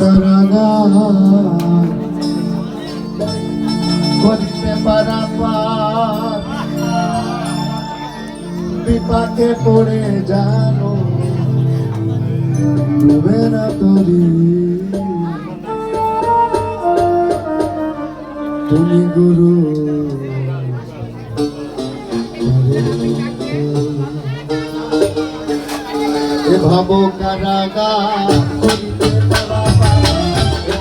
কারাগার করতে পারাপার বিপাকে পড়ে জানো ডুবে না তরি তুমি গুরু ভাব কারাগার করিতে পারাপার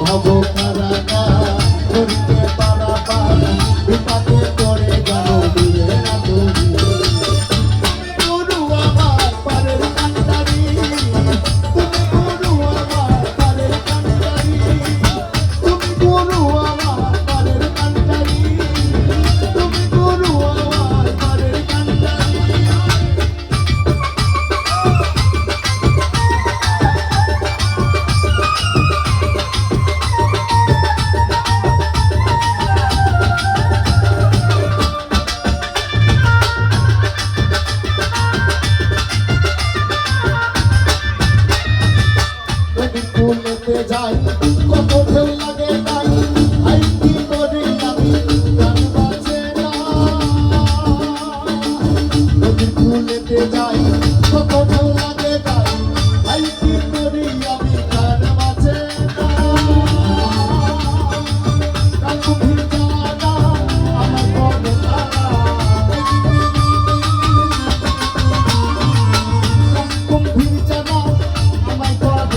ভাব কারাগার করিতে পারাপার বিপাকে পড়ে গেল দূরে না তুমি গুরু আমার পারের কান্ডারি তুমি গুরু আমার পারের কান্ডারি তুমি গুরু আমার পারের কান্ডারি তুমি গুরু আমার পারের কান্ডারি ফুলেতে যাই কত ঢেউ লাগে তাই আই কি করি আমি গান বাজে না নদীর ফুলেতে যাই কত ঢেউ লাগে তাই আই কি করি আমি গান বাজে না কাল গভীর জানা আমার মনে জানা গভীর জানা আমায় করে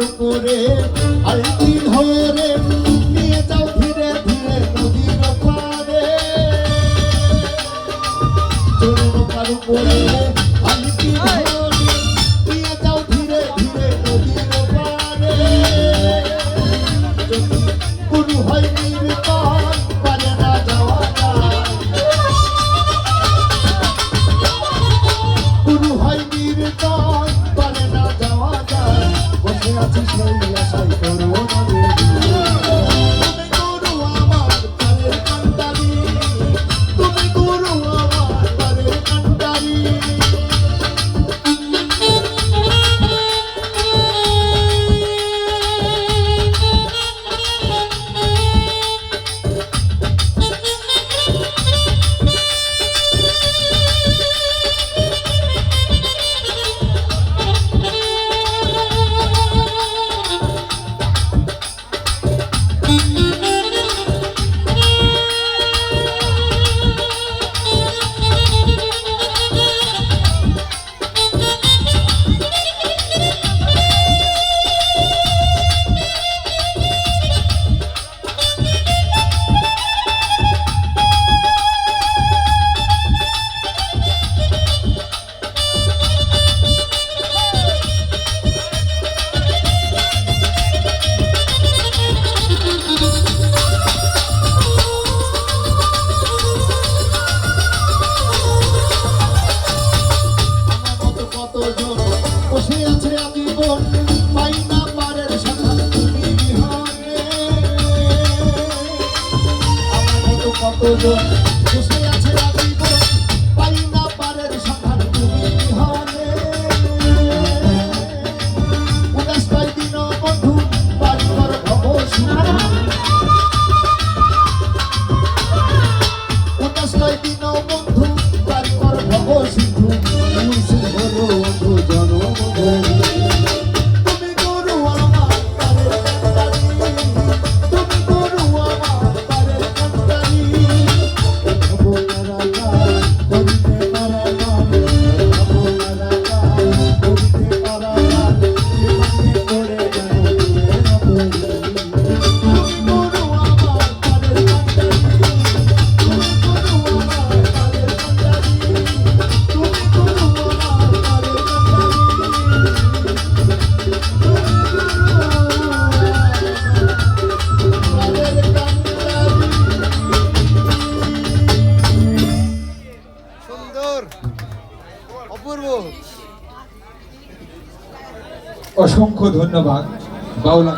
উপরে আলটি ধরে নিয়ে যাও ধীরে ধীরে নদীর পারে নৌকার উপরে আলটি ধরে নিয়ে যাও ধীরে ধীরে নদীর পারে গুরু হয় নির্বাণ পারে না যাওয়া গুরু হয় নির্বাণ পারে না যাওয়া যায় বসে আছিস সেই আশাই করবো না তুমি গুরু আমার পারের কান্ডারি তুমি গুরু আমার পারের কান্ডারি বসে আছে আজীবন পাই না পারের সন্ধান তুমি বিহারে আমার মতো কতজন বসে আছে আজীবন পাই না পারের সন্ধান তুমি বিহারে উদাস পাই দিন বন্ধু বাড়ি কর ভব উদাস পাই দিন বন্ধু বাড়ি কর ভব সিন্ধু ধন্যবাদ বাউলা